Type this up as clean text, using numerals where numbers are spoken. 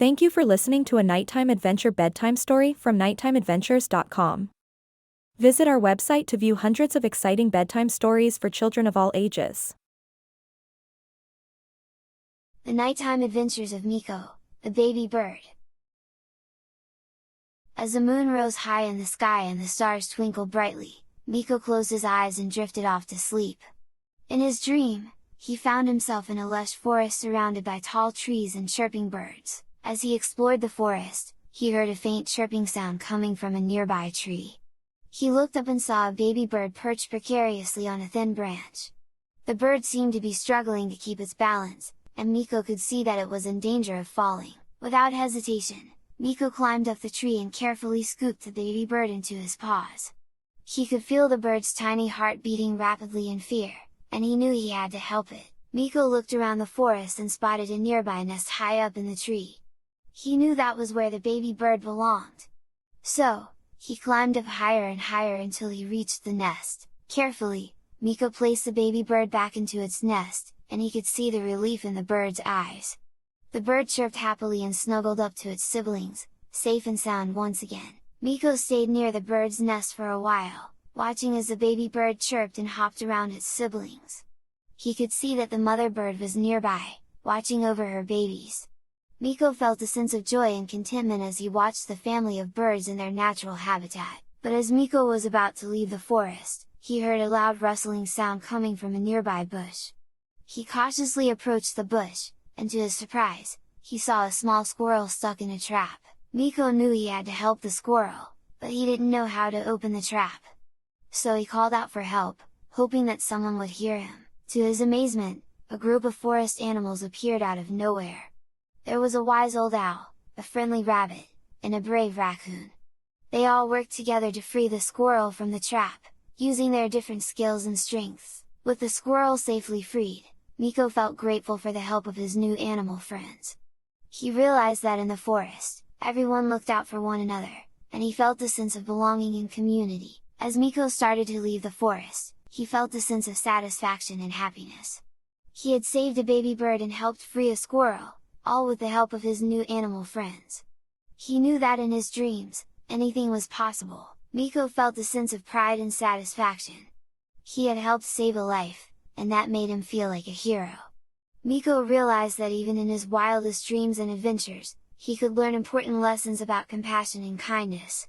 Thank you for listening to a nighttime adventure bedtime story from nighttimeadventures.com. Visit our website to view hundreds of exciting bedtime stories for children of all ages. The Nighttime Adventures of Miko, the Baby Bird. As the moon rose high in the sky and the stars twinkled brightly, Miko closed his eyes and drifted off to sleep. In his dream, he found himself in a lush forest surrounded by tall trees and chirping birds. As he explored the forest, he heard a faint chirping sound coming from a nearby tree. He looked up and saw a baby bird perched precariously on a thin branch. The bird seemed to be struggling to keep its balance, and Miko could see that it was in danger of falling. Without hesitation, Miko climbed up the tree and carefully scooped the baby bird into his paws. He could feel the bird's tiny heart beating rapidly in fear, and he knew he had to help it. Miko looked around the forest and spotted a nearby nest high up in the tree. He knew that was where the baby bird belonged. So, he climbed up higher and higher until he reached the nest. Carefully, Miko placed the baby bird back into its nest, and he could see the relief in the bird's eyes. The bird chirped happily and snuggled up to its siblings, safe and sound once again. Miko stayed near the bird's nest for a while, watching as the baby bird chirped and hopped around its siblings. He could see that the mother bird was nearby, watching over her babies. Miko felt a sense of joy and contentment as he watched the family of birds in their natural habitat. But as Miko was about to leave the forest, he heard a loud rustling sound coming from a nearby bush. He cautiously approached the bush, and to his surprise, he saw a small squirrel stuck in a trap. Miko knew he had to help the squirrel, but he didn't know how to open the trap. So he called out for help, hoping that someone would hear him. To his amazement, a group of forest animals appeared out of nowhere. There was a wise old owl, a friendly rabbit, and a brave raccoon. They all worked together to free the squirrel from the trap, using their different skills and strengths. With the squirrel safely freed, Miko felt grateful for the help of his new animal friends. He realized that in the forest, everyone looked out for one another, and he felt a sense of belonging and community. As Miko started to leave the forest, he felt a sense of satisfaction and happiness. He had saved a baby bird and helped free a squirrel, all with the help of his new animal friends. He knew that in his dreams, anything was possible. Miko felt a sense of pride and satisfaction. He had helped save a life, and that made him feel like a hero. Miko realized that even in his wildest dreams and adventures, he could learn important lessons about compassion and kindness.